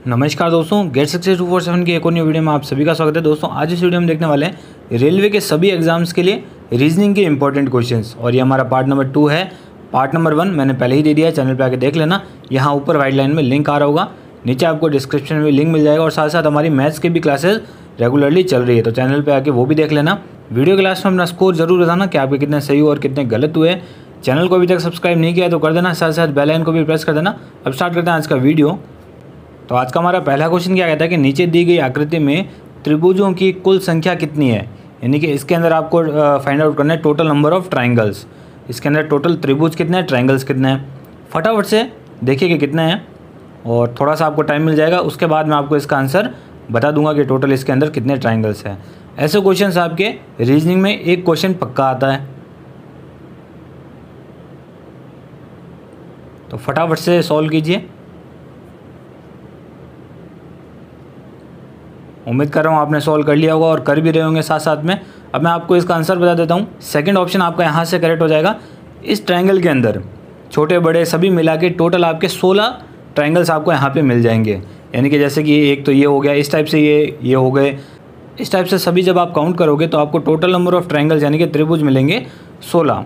नमस्कार दोस्तों, get success 247 की एक और न्यू वीडियो में आप सभी का स्वागत है। दोस्तों आज इस वीडियो में देखने वाले हैं रेलवे के सभी एग्जाम्स के लिए रीजनिंग के इंपॉर्टेंट क्वेश्चंस और ये हमारा पार्ट नंबर 2 है। पार्ट नंबर 1 मैंने पहले ही दे दिया है, चैनल पे आके देख लेना। यहाँ ऊपर वाइट लाइन में लिंक आ रहा होगा, नीचे आपको डिस्क्रिप्शन में लिंक मिल जाएगा और साथ साथ हमारी मैथ्स की भी क्लासेज रेगुलरली चल रही है, तो चैनल पर आके वो भी देख लेना। वीडियो क्लास में अपना स्कोर जरूर बताना कि आपके कितने सही और कितने गलत हुए। चैनल को अभी तक सब्सक्राइब नहीं किया तो कर देना, साथ साथ बेल आइकन को भी प्रेस कर देना। अब स्टार्ट करते हैं आज का वीडियो। तो आज का हमारा पहला क्वेश्चन क्या कहता है कि नीचे दी गई आकृति में त्रिभुजों की कुल संख्या कितनी है, यानी कि इसके अंदर आपको फाइंड आउट करना है टोटल नंबर ऑफ ट्राइंगल्स। इसके अंदर टोटल त्रिभुज कितने हैं, ट्राइंगल्स कितने हैं। फटाफट से देखिए कि कितने हैं और थोड़ा सा आपको टाइम मिल जाएगा, उसके बाद मैं आपको इसका आंसर बता दूंगा कि टोटल इसके अंदर कितने ट्राइंगल्स हैं। ऐसे क्वेश्चन आपके रीजनिंग में एक क्वेश्चन पक्का आता है, तो फटाफट से सॉल्व कीजिए। उम्मीद कर रहा हूँ आपने सॉल्व कर लिया होगा और कर भी रहे होंगे साथ साथ में। अब मैं आपको इसका आंसर बता देता हूँ। सेकंड ऑप्शन आपका यहाँ से करेक्ट हो जाएगा। इस ट्रायंगल के अंदर छोटे बड़े सभी मिला के टोटल आपके 16 ट्रायंगल्स आपको यहाँ पे मिल जाएंगे, यानी कि जैसे कि एक तो ये हो गया, इस टाइप से ये हो गए, इस टाइप से सभी जब आप काउंट करोगे तो आपको टोटल नंबर ऑफ ट्रायंगल्स यानी कि त्रिभुज मिलेंगे 16।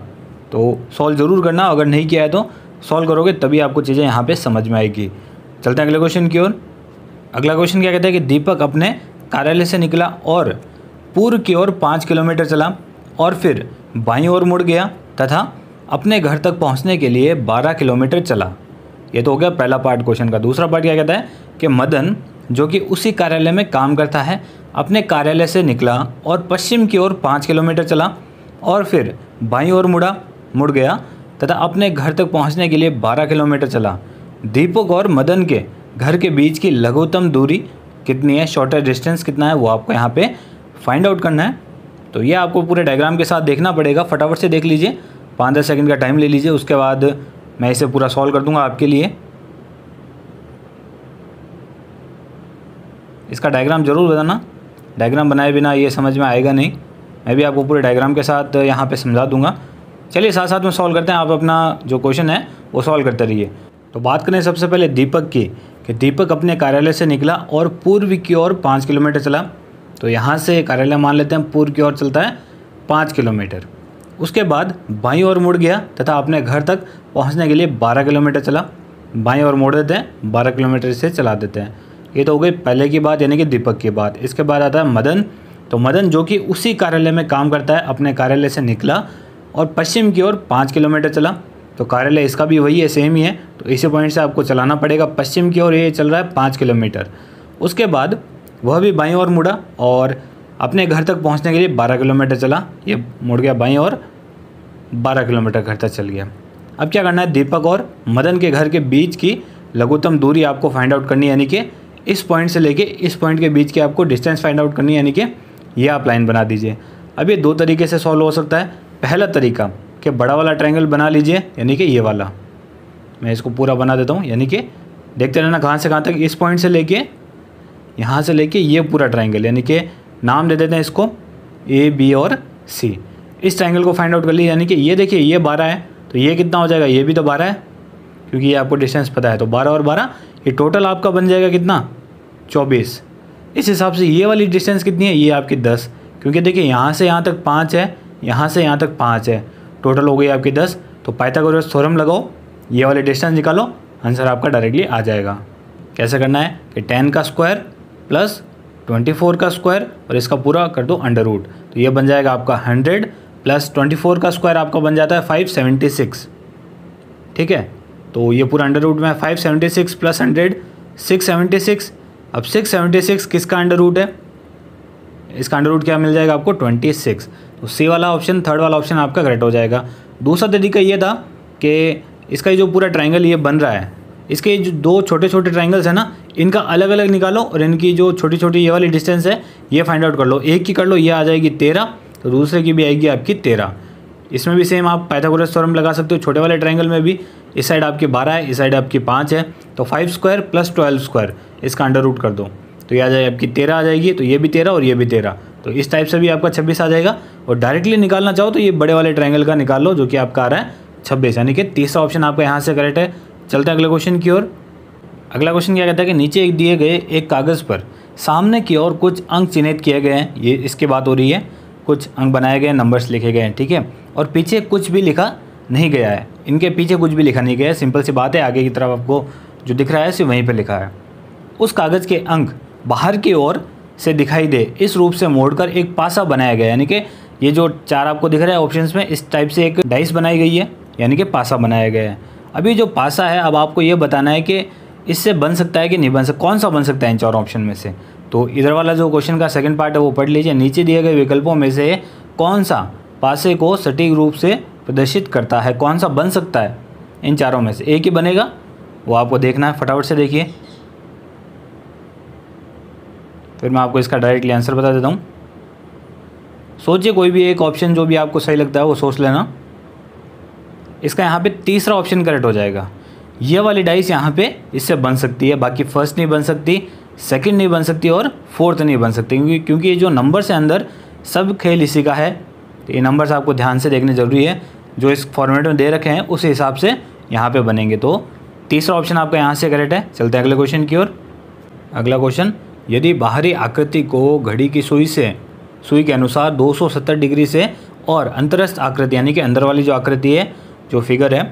तो सॉल्व ज़रूर करना, अगर नहीं किया है तो सॉल्व करोगे तभी आपको चीज़ें यहाँ पर समझ में आएगी। चलते हैं अगले क्वेश्चन की ओर। अगला क्वेश्चन क्या कहता है कि दीपक अपने कार्यालय से निकला और पूर्व की ओर 5 किलोमीटर चला और फिर बाईं ओर मुड़ गया तथा अपने घर तक पहुंचने के लिए 12 किलोमीटर चला। ये तो हो गया पहला पार्ट क्वेश्चन का। दूसरा पार्ट क्या कहता है कि मदन जो कि उसी कार्यालय में काम करता है अपने कार्यालय से निकला और पश्चिम की ओर 5 किलोमीटर चला और फिर बाईं ओर मुड़ गया तथा अपने घर तक पहुँचने के लिए 12 किलोमीटर चला। दीपक और मदन के घर के बीच की लघुत्तम दूरी कितनी है, शॉर्टर डिस्टेंस कितना है, वो आपको यहाँ पे फाइंड आउट करना है। तो ये आपको पूरे डायग्राम के साथ देखना पड़ेगा। फटाफट से देख लीजिए, 5-10 सेकंड का टाइम ले लीजिए, उसके बाद मैं इसे पूरा सॉल्व कर दूंगा आपके लिए। इसका डायग्राम ज़रूर बताना, डायग्राम बनाए बिना ये समझ में आएगा नहीं। मैं भी आपको पूरे डायग्राम के साथ यहाँ पर समझा दूँगा। चलिए साथ साथ में सॉल्व करते हैं, आप अपना जो क्वेश्चन है वो सॉल्व करते रहिए। तो बात करें सबसे पहले दीपक की, कि दीपक अपने कार्यालय से निकला और पूर्व की ओर 5 किलोमीटर चला। तो यहाँ से कार्यालय मान लेते हैं पूर्व की ओर चलता है 5 किलोमीटर। उसके बाद बाईं ओर मुड़ गया तथा अपने घर तक पहुँचने के लिए 12 किलोमीटर चला। बाईं ओर मोड़ देते हैं, 12 किलोमीटर से चला देते हैं। ये तो हो गई पहले की बात, यानी कि दीपक की बात। इसके बाद आता है मदन। तो मदन जो कि उसी कार्यालय में काम करता है अपने कार्यालय से निकला और पश्चिम की ओर 5 किलोमीटर चला। तो कार्यालय इसका भी वही है, सेम ही है, तो इसी पॉइंट से आपको चलाना पड़ेगा पश्चिम की ओर। ये चल रहा है 5 किलोमीटर। उसके बाद वह भी बाईं ओर मुड़ा और अपने घर तक पहुंचने के लिए 12 किलोमीटर चला। ये मुड़ गया बाईं ओर, 12 किलोमीटर घर तक चल गया। अब क्या करना है, दीपक और मदन के घर के बीच की लघुत्तम दूरी आपको फाइंड आउट करनी है, यानी कि इस पॉइंट से लेके इस पॉइंट के बीच की आपको डिस्टेंस फाइंड आउट करनी है, यानी कि ये आप लाइन बना दीजिए। अब ये 2 तरीके से सॉल्व हो सकता है। पहला तरीका कि बड़ा वाला ट्रायंगल बना लीजिए, यानी कि ये वाला। मैं इसको पूरा बना देता हूँ, यानी कि देखते रहना कहाँ से कहाँ तक, इस पॉइंट से लेके यहाँ से लेके ये पूरा ट्रायंगल, यानी कि नाम दे देते हैं इसको A, B और C। इस ट्रायंगल को फाइंड आउट कर लीजिए, यानी कि ये देखिए ये 12 है, तो ये कितना हो जाएगा, ये भी तो 12 है, क्योंकि ये आपको डिस्टेंस पता है। तो 12 और 12 ये टोटल आपका बन जाएगा कितना, 24। इस हिसाब से ये वाली डिस्टेंस कितनी है, ये आपकी 10, क्योंकि देखिए यहाँ से यहाँ तक 5 है, यहाँ से यहाँ तक 5 है, टोटल हो गई आपकी 10। तो पाइथागोरस थ्योरम लगाओ, ये वाले डिस्टेंस निकालो, आंसर आपका डायरेक्टली आ जाएगा। कैसे करना है कि 10 का स्क्वायर प्लस 24 का स्क्वायर और इसका पूरा कर दो अंडर रूट, तो ये बन जाएगा आपका 100 प्लस 24 का स्क्वायर आपका बन जाता है 576। ठीक है, तो ये पूरा अंडर रूट में है, 576 प्लस 100 676। अब 676 किसका अंडर रूट है, इसका अंडर रूट क्या मिल जाएगा आपको, 26। तो सी वाला ऑप्शन, थर्ड वाला ऑप्शन आपका करेक्ट हो जाएगा। दूसरा तरीका ये था कि इसका जो पूरा ट्रायंगल ये बन रहा है, इसके जो 2 छोटे छोटे ट्रायंगल्स है ना, इनका अलग अलग निकालो और इनकी जो छोटी छोटी ये वाली डिस्टेंस है ये फाइंड आउट कर लो। एक की कर लो, ये आ जाएगी 13, तो दूसरे की भी आएगी आपकी 13। इसमें भी सेम आप पाइथागोरस थ्योरम लगा सकते हो। छोटे वाले ट्रायंगल में भी इस साइड आपकी 12 है, इस साइड आपकी 5 है, तो 5 स्क्वायर प्लस 12 स्क्वायर इसका अंडर रूट कर दो, तो ये आ जाएगी आपकी 13 आ जाएगी। तो ये भी 13 और ये भी 13, तो इस टाइप से भी आपका 26 आ जाएगा। और डायरेक्टली निकालना चाहो तो ये बड़े वाले ट्रायंगल का निकाल लो, जो कि आपका आ रहा है 26, यानी कि तीसरा ऑप्शन आपका यहाँ से करेक्ट है। चलते हैं अगले क्वेश्चन की ओर। अगला क्वेश्चन क्या कहता है कि नीचे एक दिए गए एक कागज़ पर सामने की ओर कुछ अंक चिन्हित किए गए हैं, ये इसकी बात हो रही है, कुछ अंक बनाए गए हैं, नंबर्स लिखे गए हैं, ठीक है, और पीछे कुछ भी लिखा नहीं गया है, इनके पीछे कुछ भी लिखा नहीं गया है, सिंपल सी बात है, आगे की तरफ आपको जो दिख रहा है सिर्फ वहीं पर लिखा है। उस कागज़ के अंक बाहर की ओर से दिखाई दे इस रूप से मोड़कर एक पासा बनाया गया, यानी कि ये जो 4 आपको दिख रहा है ऑप्शंस में, इस टाइप से एक डाइस बनाई गई है, यानी कि पासा बनाया गया है। अभी जो पासा है, अब आपको ये बताना है कि इससे बन सकता है कि नहीं बन सकता, कौन सा बन सकता है इन 4 ऑप्शन में से। तो इधर वाला जो क्वेश्चन का सेकंड पार्ट है वो पढ़ लीजिए। नीचे दिए गए विकल्पों में से कौन सा पासे को सटीक रूप से प्रदर्शित करता है, कौन सा बन सकता है इन 4 में से, एक ही बनेगा, वो आपको देखना है, फटाफट से देखिए, फिर मैं आपको इसका डायरेक्टली आंसर बता देता हूँ। सोचिए कोई भी एक ऑप्शन जो भी आपको सही लगता है वो सोच लेना। इसका यहाँ पे तीसरा ऑप्शन करेक्ट हो जाएगा। ये वाली डाइस यहाँ पे इससे बन सकती है, बाकी फर्स्ट नहीं बन सकती, सेकंड नहीं बन सकती और फोर्थ नहीं बन सकती, क्योंकि ये जो नंबर्स है अंदर सब खेल इसी का है। तो ये नंबर्स आपको ध्यान से देखने ज़रूरी है, जो इस फॉर्मेट में दे रखे हैं उस हिसाब से यहाँ पे बनेंगे। तो तीसरा ऑप्शन आपका यहाँ से करेक्ट है। चलते हैं अगले क्वेश्चन की ओर। अगला क्वेश्चन, यदि बाहरी आकृति को घड़ी की सुई के अनुसार 270 डिग्री से और अंतरस्थ आकृति यानी कि अंदर वाली जो आकृति है, जो फिगर है,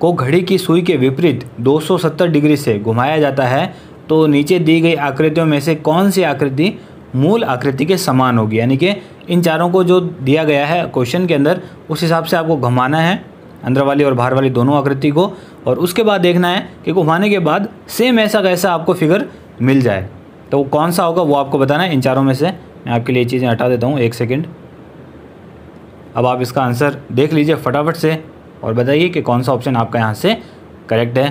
को घड़ी की सुई के विपरीत 270 डिग्री से घुमाया जाता है, तो नीचे दी गई आकृतियों में से कौन सी आकृति मूल आकृति के समान होगी। यानी कि इन चारों को जो दिया गया है क्वेश्चन के अंदर, उस हिसाब से आपको घुमाना है अंदर वाली और बाहर वाली दोनों आकृति को, और उसके बाद देखना है कि घुमाने के बाद सेम ऐसा कैसा आपको फिगर मिल जाए। तो कौन सा होगा वो आपको बताना है इन चारों में से। मैं आपके लिए चीज़ें हटा देता हूँ, 1 सेकंड। अब आप इसका आंसर देख लीजिए फटाफट से और बताइए कि कौन सा ऑप्शन आपका यहाँ से करेक्ट है।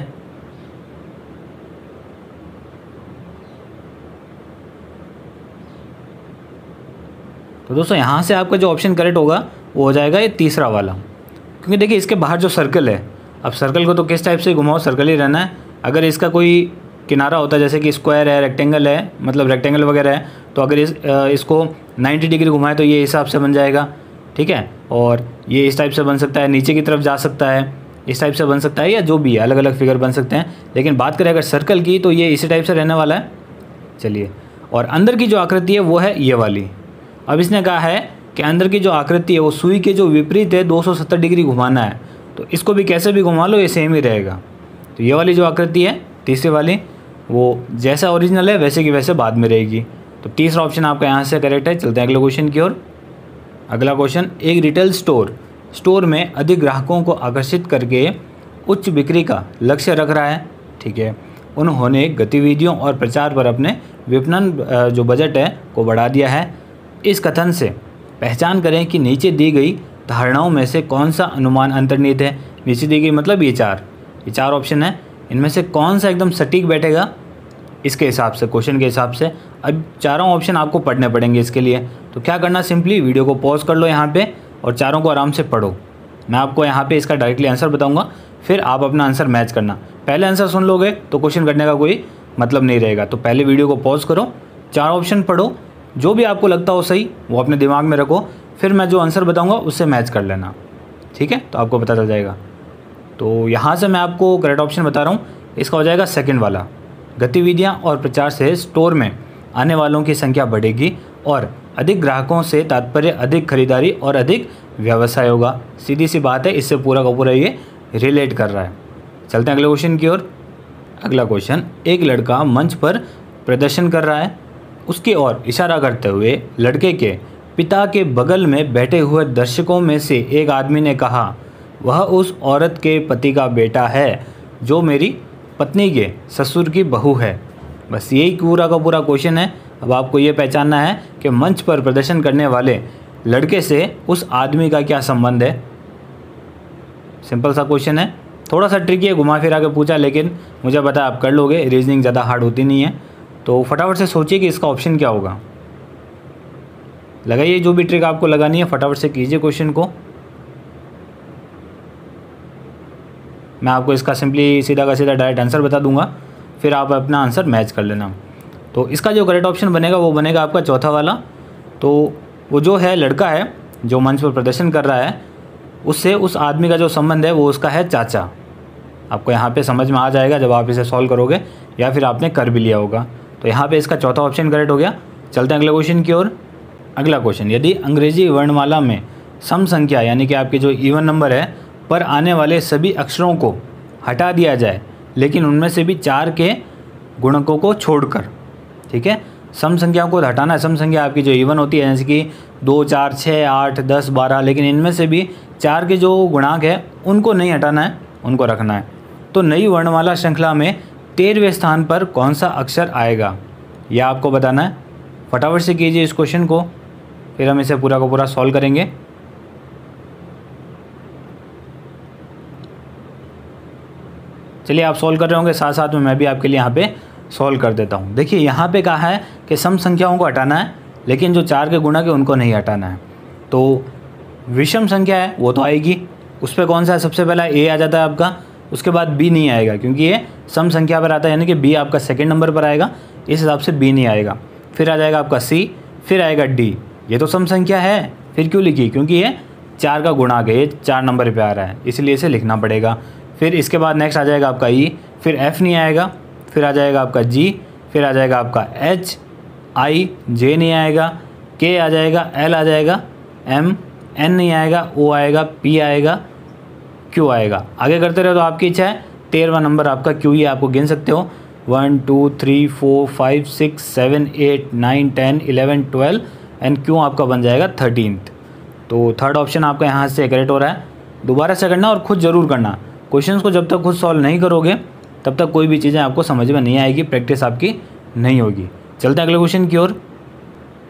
तो दोस्तों यहाँ से आपका जो ऑप्शन करेक्ट होगा वो हो जाएगा ये तीसरा वाला, क्योंकि देखिए इसके बाहर जो सर्कल है, अब सर्कल को तो किस टाइप से घुमाओ, सर्कल ही रहना है। अगर इसका कोई किनारा होता है, जैसे कि स्क्वायर है, रेक्टेंगल है, मतलब रेक्टेंगल वगैरह है, तो अगर इसको 90 डिग्री घुमाए तो ये हिसाब से बन जाएगा, ठीक है। और ये इस टाइप से बन सकता है, नीचे की तरफ जा सकता है, इस टाइप से बन सकता है, या जो भी है अलग अलग फिगर बन सकते हैं। लेकिन बात करें अगर सर्कल की तो ये इसी टाइप से रहने वाला है। चलिए, और अंदर की जो आकृति है वो है ये वाली। अब इसने कहा है कि अंदर की जो आकृति है वो सुई के जो विपरीत है 270 डिग्री घुमाना है, तो इसको भी कैसे भी घुमा लो ये सेम ही रहेगा। तो ये वाली जो आकृति है तीसरी वाली, वो जैसा ओरिजिनल है वैसे की वैसे बाद में रहेगी। तो तीसरा ऑप्शन आपका यहाँ से करेक्ट है। चलते हैं अगले क्वेश्चन की ओर। अगला क्वेश्चन, एक रिटेल स्टोर में अधिक ग्राहकों को आकर्षित करके उच्च बिक्री का लक्ष्य रख रहा है, ठीक है। उन्होंने गतिविधियों और प्रचार पर अपने विपणन जो बजट है को बढ़ा दिया है। इस कथन से पहचान करें कि नीचे दी गई धारणाओं में से कौन सा अनुमान अंतर्निहित है। नीचे दी गई मतलब ये चार ऑप्शन है, इनमें से कौन सा एकदम सटीक बैठेगा इसके हिसाब से, क्वेश्चन के हिसाब से। अब चारों ऑप्शन आपको पढ़ने पड़ेंगे इसके लिए। तो क्या करना, सिंपली वीडियो को पॉज कर लो यहाँ पे और चारों को आराम से पढ़ो। मैं आपको यहाँ पे इसका डायरेक्टली आंसर बताऊँगा, फिर आप अपना आंसर मैच करना। पहले आंसर सुन लोगे तो क्वेश्चन करने का कोई मतलब नहीं रहेगा। तो पहले वीडियो को पॉज करो, 4 ऑप्शन पढ़ो, जो भी आपको लगता हो सही वो अपने दिमाग में रखो, फिर मैं जो आंसर बताऊँगा उससे मैच कर लेना, ठीक है। तो आपको पता चल जाएगा। तो यहाँ से मैं आपको करेक्ट ऑप्शन बता रहा हूँ, इसका हो जाएगा सेकंड वाला। गतिविधियाँ और प्रचार से स्टोर में आने वालों की संख्या बढ़ेगी और अधिक ग्राहकों से तात्पर्य अधिक खरीदारी और अधिक व्यवसाय होगा। सीधी सी बात है, इससे पूरा का पूरा ये रिलेट कर रहा है। चलते हैं अगले क्वेश्चन की ओर। अगला क्वेश्चन, एक लड़का मंच पर प्रदर्शन कर रहा है, उसकी ओर इशारा करते हुए लड़के के पिता के बगल में बैठे हुए दर्शकों में से एक आदमी ने कहा, वह उस औरत के पति का बेटा है जो मेरी पत्नी के ससुर की बहू है। बस यही पूरा का पूरा क्वेश्चन है। अब आपको ये पहचानना है कि मंच पर प्रदर्शन करने वाले लड़के से उस आदमी का क्या संबंध है। सिंपल सा क्वेश्चन है, थोड़ा सा ट्रिकी है, घुमा फिरा के पूछा, लेकिन मुझे पता है आप कर लोगे, रीजनिंग ज़्यादा हार्ड होती नहीं है। तो फटाफट से सोचिए कि इसका ऑप्शन क्या होगा। लगाइए, जो भी ट्रिक आपको लगानी है फटाफट से कीजिए क्वेश्चन को। मैं आपको इसका सिंपली सीधा का सीधा डायरेक्ट आंसर बता दूंगा, फिर आप अपना आंसर मैच कर लेना। तो इसका जो करेक्ट ऑप्शन बनेगा वो बनेगा आपका चौथा वाला। तो वो जो है लड़का है जो मंच पर प्रदर्शन कर रहा है, उससे उस आदमी का जो संबंध है वो उसका है चाचा। आपको यहाँ पे समझ में आ जाएगा जब आप इसे सॉल्व करोगे। या फिर आपने कर भी लिया होगा। तो यहाँ पे इसका चौथा ऑप्शन करेक्ट हो गया। चलते हैं अगले क्वेश्चन की ओर। अगला क्वेश्चन, यदि अंग्रेजी वर्णमाला में सम संख्या यानी कि आपके जो इवन नंबर है पर आने वाले सभी अक्षरों को हटा दिया जाए लेकिन उनमें से भी 4 के गुणकों को छोड़कर, ठीक है, सम संख्याओं को हटाना है। सम संख्या आपकी जो इवन होती है जैसे कि 2, 4, 6, 8, 10, 12, लेकिन इनमें से भी 4 के जो गुणांक है उनको नहीं हटाना है, उनको रखना है। तो नई वर्णमाला श्रृंखला में 13वें स्थान पर कौन सा अक्षर आएगा, यह आपको बताना है। फटाफट से कीजिए इस क्वेश्चन को, फिर हम इसे पूरा का पूरा सॉल्व करेंगे। चलिए, आप सॉल्व कर रहे होंगे, साथ साथ में मैं भी आपके लिए यहाँ पे सॉल्व कर देता हूँ। देखिए यहाँ पे कहा है कि सम संख्याओं को हटाना है लेकिन जो 4 के गुणक है उनको नहीं हटाना है। तो विषम संख्या है वो तो आएगी, उस पर कौन सा है, सबसे पहला ए आ जाता है आपका, उसके बाद बी नहीं आएगा क्योंकि ये सम संख्या पर आता है, यानी कि बी आपका सेकंड नंबर पर आएगा, इस हिसाब से बी नहीं आएगा। फिर आ जाएगा आपका सी, फिर आएगा डी। ये तो सम संख्या है, फिर क्यों लिखी, क्योंकि ये 4 का गुणांक है, ये 4 नंबर पर आ रहा है, इसलिए इसे लिखना पड़ेगा। फिर इसके बाद नेक्स्ट आ जाएगा आपका ई, फिर एफ नहीं आएगा, फिर आ जाएगा आपका जी, फिर आ जाएगा आपका एच, आई, जे नहीं आएगा, के आ जाएगा, एल आ जाएगा, एम, एन नहीं आएगा, ओ आएगा, पी आएगा, क्यू आएगा। आगे करते रहो तो आपकी इच्छा है। 13वां नंबर आपका क्यू ही, आपको गिन सकते हो 1 2 3 4 5 6 7 8 9 10 11 12 एंड क्यू आपका बन जाएगा 13th। तो थर्ड ऑप्शन आपका यहाँ से करेक्ट हो रहा है। दोबारा से करना और खुद ज़रूर करना। क्वेश्चंस को जब तक खुद सॉल्व नहीं करोगे तब तक कोई भी चीज़ें आपको समझ में नहीं आएगी, प्रैक्टिस आपकी नहीं होगी। चलते हैं अगले क्वेश्चन की ओर।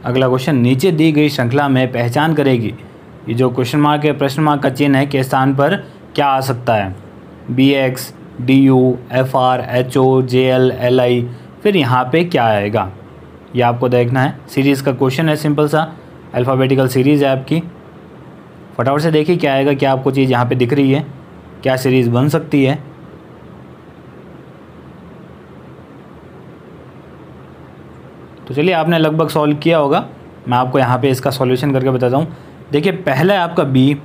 अगला क्वेश्चन, नीचे दी गई श्रृंखला में पहचान करेगी, ये जो क्वेश्चन मार्क है, प्रश्न मार्क का चिन्ह है, के स्थान पर क्या आ सकता है, BX, DU, FR, HO, JL, LI, फिर यहाँ पे क्या आएगा ये आपको देखना है। सीरीज़ का क्वेश्चन है, सिंपल सा अल्फ़ाबेटिकल सीरीज़ है आपकी। फटाफट से देखिए क्या आएगा, क्या आपको चीज़ यहाँ पे दिख रही है, क्या सीरीज़ बन सकती है। तो चलिए, आपने लगभग सॉल्व किया होगा, मैं आपको यहाँ पे इसका सॉल्यूशन करके बताता हूँ। देखिए पहला है आपका B,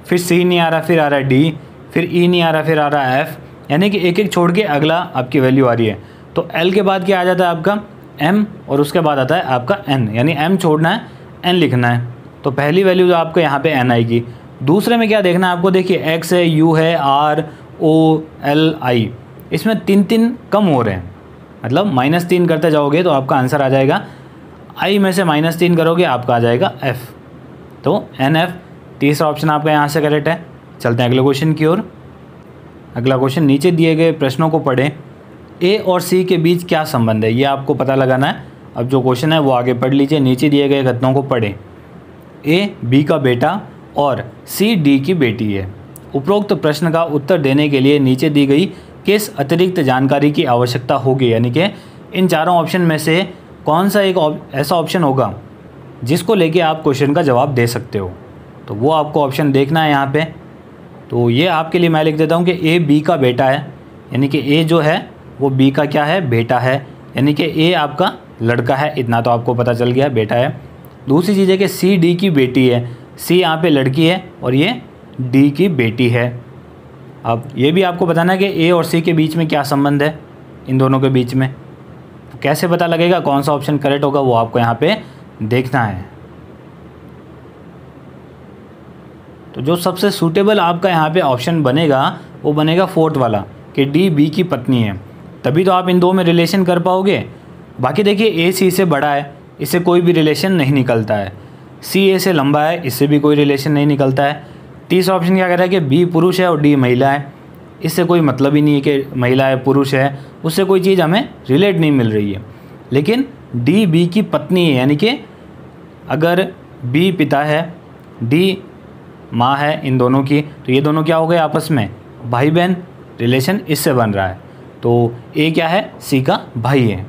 फिर C नहीं आ रहा, फिर आ रहा है D, फिर E नहीं आ रहा, फिर आ रहा है F, यानी कि एक एक छोड़ के अगला आपकी वैल्यू आ रही है। तो L के बाद क्या आ जाता है आपका M, और उसके बाद आता है आपका N, यानी M छोड़ना है, N लिखना है। तो पहली वैल्यू जो आपको यहाँ पे N आएगी। दूसरे में क्या देखना है आपको, देखिए X है, U है, R, O, L, I, इसमें 3 कम हो रहे हैं, मतलब -3 करते जाओगे तो आपका आंसर आ जाएगा, I में से -3 करोगे आपका आ जाएगा F, तो NF। तीसरा ऑप्शन आपका यहाँ से करेक्ट है। चलते हैं अगले क्वेश्चन की ओर। अगला क्वेश्चन, नीचे दिए गए प्रश्नों को पढ़ें, A और C के बीच क्या संबंध है, ये आपको पता लगाना है। अब जो क्वेश्चन है वो आगे पढ़ लीजिए। नीचे दिए गए कथनों को पढ़ें, A B का बेटा और C D की बेटी है। उपरोक्त प्रश्न का उत्तर देने के लिए नीचे दी गई किस अतिरिक्त जानकारी की आवश्यकता होगी, यानी कि इन चारों ऑप्शन में से कौन सा एक ऐसा ऑप्शन होगा जिसको लेके आप क्वेश्चन का जवाब दे सकते हो। तो वो आपको ऑप्शन देखना है यहाँ पे। तो ये आपके लिए मैं लिख देता हूँ कि A B का बेटा है, यानी कि A जो है वो B का क्या है, बेटा है, यानी कि A आपका लड़का है, इतना तो आपको पता चल गया, बेटा है। दूसरी चीज़ है कि C D की बेटी है, C यहाँ पे लड़की है और ये D की बेटी है। अब ये भी आपको बताना है कि A और C के बीच में क्या संबंध है, इन दोनों के बीच में। तो कैसे पता लगेगा कौन सा ऑप्शन करेक्ट होगा, वो आपको यहाँ पे देखना है। तो जो सबसे सूटेबल आपका यहाँ पे ऑप्शन बनेगा वो बनेगा 4th वाला, कि D B की पत्नी है, तभी तो आप इन दो में रिलेशन कर पाओगे। बाकी देखिए A C से बड़ा है, इससे कोई भी रिलेशन नहीं निकलता है। C A से लंबा है, इससे भी कोई रिलेशन नहीं निकलता है। तीसरा ऑप्शन क्या कह रहा है कि B पुरुष है और D महिला है, इससे कोई मतलब ही नहीं है कि महिला है पुरुष है, उससे कोई चीज़ हमें रिलेट नहीं मिल रही है। लेकिन D B की पत्नी है, यानी कि अगर B पिता है, D माँ है इन दोनों की, तो ये दोनों क्या हो गए आपस में भाई बहन, रिलेशन इससे बन रहा है। तो A क्या है, C का भाई है,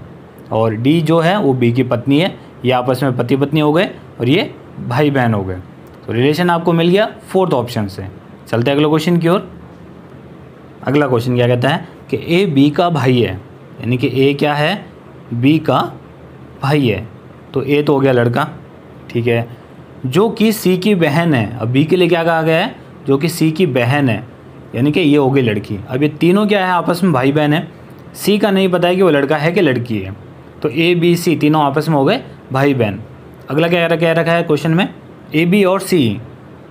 और D जो है वो B की पत्नी है, ये आपस में पति पत्नी हो गए और ये भाई बहन हो गए। तो रिलेशन आपको मिल गया 4th ऑप्शन से। चलते हैं अगले क्वेश्चन की ओर। अगला क्वेश्चन क्या कहता है कि A B का भाई है, यानी कि A क्या है, B का भाई है। तो A तो हो गया लड़का, ठीक है, जो कि C की बहन है। अब B के लिए क्या कहा गया है, जो कि C की बहन है, यानी कि ये हो गई लड़की। अब ये तीनों क्या है, आपस में भाई बहन है। सी का नहीं पता है कि वो लड़का है कि लड़की है। तो ए बी सी तीनों आपस में हो गए भाई बहन। अगला क्या रखा है क्वेश्चन में, ए बी और सी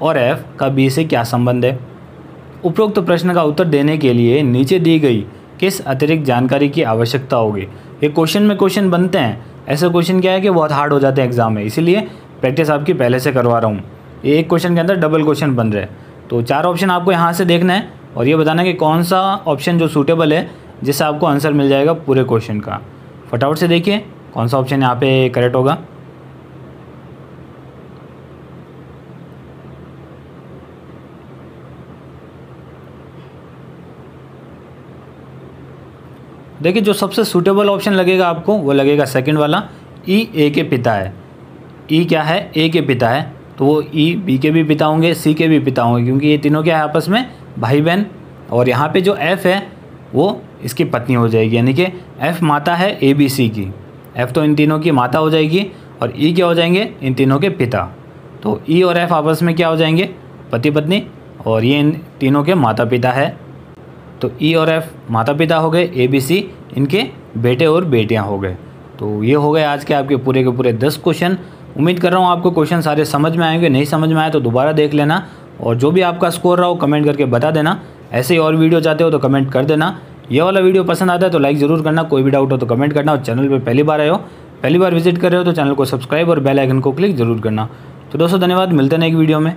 और एफ का बी से क्या संबंध है। उपरोक्त प्रश्न का उत्तर देने के लिए नीचे दी गई किस अतिरिक्त जानकारी की आवश्यकता होगी। ये क्वेश्चन में क्वेश्चन बनते हैं, ऐसे क्वेश्चन क्या है कि बहुत हार्ड हो जाते हैं एग्जाम में, इसीलिए प्रैक्टिस आपकी पहले से करवा रहा हूँ। ये एक क्वेश्चन के अंदर डबल क्वेश्चन बन रहे हैं। तो 4 ऑप्शन आपको यहाँ से देखना है और ये बताना कि कौन सा ऑप्शन जो सूटेबल है जिससे आपको आंसर मिल जाएगा पूरे क्वेश्चन का। फटाफट से देखिए कौन सा ऑप्शन यहाँ पे करेक्ट होगा। देखिए जो सबसे सूटेबल ऑप्शन लगेगा आपको वो लगेगा सेकंड वाला, ई ए के पिता है। ई क्या है, ए के पिता है, तो वो ई बी के भी पिता होंगे, सी के भी पिता होंगे, क्योंकि ये तीनों क्या है आपस में भाई बहन। और यहाँ पे जो एफ़ है वो इसकी पत्नी हो जाएगी, यानी कि एफ़ माता है ए बी सी की, एफ़ तो इन तीनों की माता हो जाएगी और ई क्या हो जाएंगे, इन तीनों के पिता। तो ई और एफ़ आपस में क्या हो जाएंगे, पति पत्नी, और ये इन तीनों के माता पिता है। तो ई और एफ़ माता पिता हो गए, ए बी सी इनके बेटे और बेटियां हो गए। तो ये हो गए आज के आपके पूरे के पूरे 10 क्वेश्चन। उम्मीद कर रहा हूँ आपको क्वेश्चन सारे समझ में आएंगे, नहीं समझ में आए तो दोबारा देख लेना, और जो भी आपका स्कोर रहा हो कमेंट करके बता देना। ऐसे ही और वीडियो चाहते हो तो कमेंट कर देना। ये वाला वीडियो पसंद आता है तो लाइक ज़रूर करना, कोई भी डाउट हो तो कमेंट करना, और चैनल पर पहली बार आए हो, पहली बार विजिट कर रहे हो तो चैनल को सब्सक्राइब और बेल आइकन को क्लिक ज़रूर करना। तो दोस्तों धन्यवाद, मिलते हैं एक वीडियो में।